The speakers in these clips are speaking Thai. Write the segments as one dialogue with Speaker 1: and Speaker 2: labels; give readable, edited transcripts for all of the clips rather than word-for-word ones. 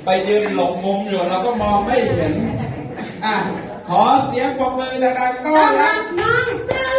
Speaker 1: ไปยืนหลบมุมอยู่เราก็มองไม่เห็นขอเสียงปรบมือดังๆต้อนรับ
Speaker 2: น้องเซล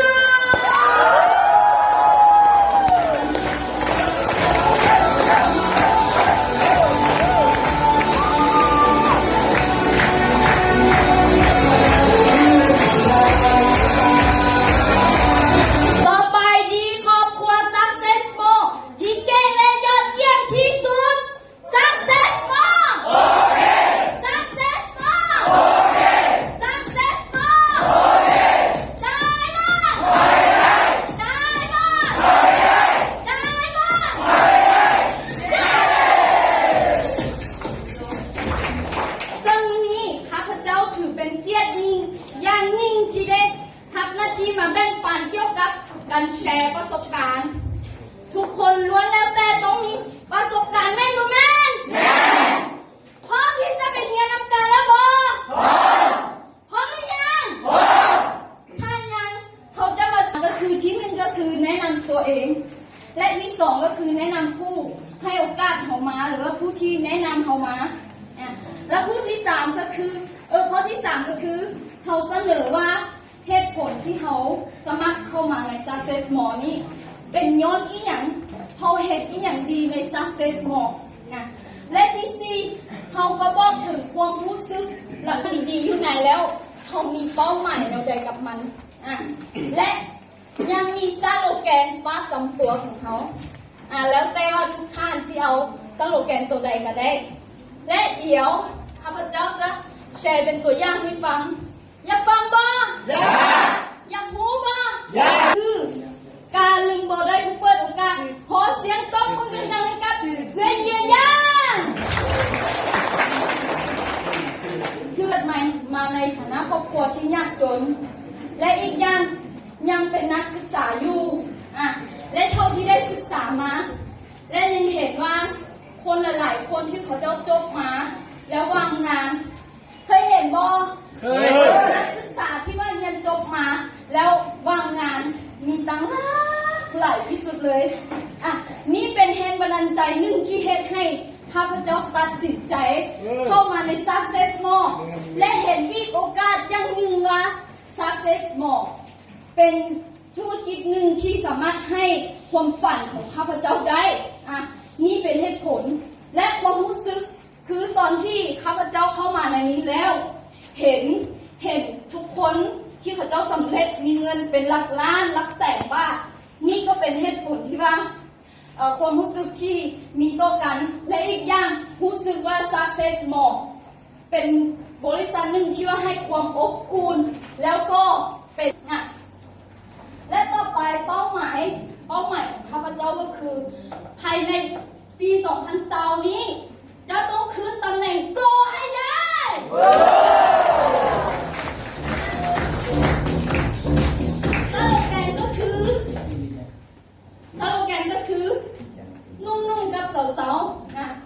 Speaker 2: มาแบ่งปันเกี่ยวกับการแชร์ประสบการณ์ทุกคนล้วนแล้วแต่ต้องมีประสบการณ์แม่นบ่แม่นพร้อมที่จะไปเรียนนำกันแล้วบ่พร้อมหรือยังถ้ายังเขาจะมาก็คือที่หนึ่งก็คือแนะนำตัวเองและที่สองก็คือแนะนำผู้ให้โอกาสเขามาหรือว่าผู้ที่แนะนำเขามาแล้วผู้ที่สามก็คือข้อที่สามก็คือเขาเสนอว่าเหตุผลที่เขาสมัครเข้ามาใน Success More นี่เป็นย้อนอีหยังเขาเห็นอีหยังดีใน Success More นะและที่สี่เขาก็บอกถึงความรู้สึกหลังดีๆอยู่ไหนแล้วเขามีเป้าหมายแนวใดกับมันและยังมีสโลแกนประจำตัวของเขาแล้วแต่ว่าทุกท่านที่เอาสโลแกนตัวใดก็ได้และเดี๋ยวข้าพเจ้าจะแชร์เป็นตัวอย่างให้ฟังอยากฟังบ่อยากรู้บ่คือการลึงบ่ได้เปิดโอกาสขอเสียงตบมือดังๆให้กับเซียนเยียนย่างคือมาในฐานะครอบครัวที่ยากจนและอีกอย่างยังเป็นนักศึกษาอยู่และเท่าที่ได้ศึกษามาและยังเห็นว่าคนหลายๆคนที่เขาเจ้าจบมาแล้ววางงานเคยเห็นบ่นักศึกษาที่ว่าเรียนจบมาแล้วว่างงานมีตั้งหลายที่สุดเลยนี่เป็นแรงบันดาลใจหนึ่งที่เฮ็ดให้ข้าพเจ้าตัดสินใจเข้ามาใน Success More และเห็นอีกโอกาสอย่างหนึ่งว่า Success More เป็นธุรกิจหนึ่งที่สามารถให้ความฝันของข้าพเจ้าได้นี่เป็นเหตุผลและความรู้สึกคือตอนที่ข้าพเจ้าเข้ามาในนี้แล้วเห็นทุกคนที่เขาเจ้าสำเร็จมีเงินเป็นหลักล้านหลักแสนบาทนี่ก็เป็นเหตุผลที่ว่าความรู้สึกที่มีต่อกันและอีกอย่างรู้สึกว่า Success More เป็นบริษัทหนึ่งที่ว่าให้ความอบอุ่นแล้วก็เป็นและต่อไปเป้าหมายของข้าพเจ้าก็คือภายในปี 2020 นี้จะต้องคืนตำแหน่งโกให้ได้สโลแกนก็คือนุ่มๆกับสาวๆ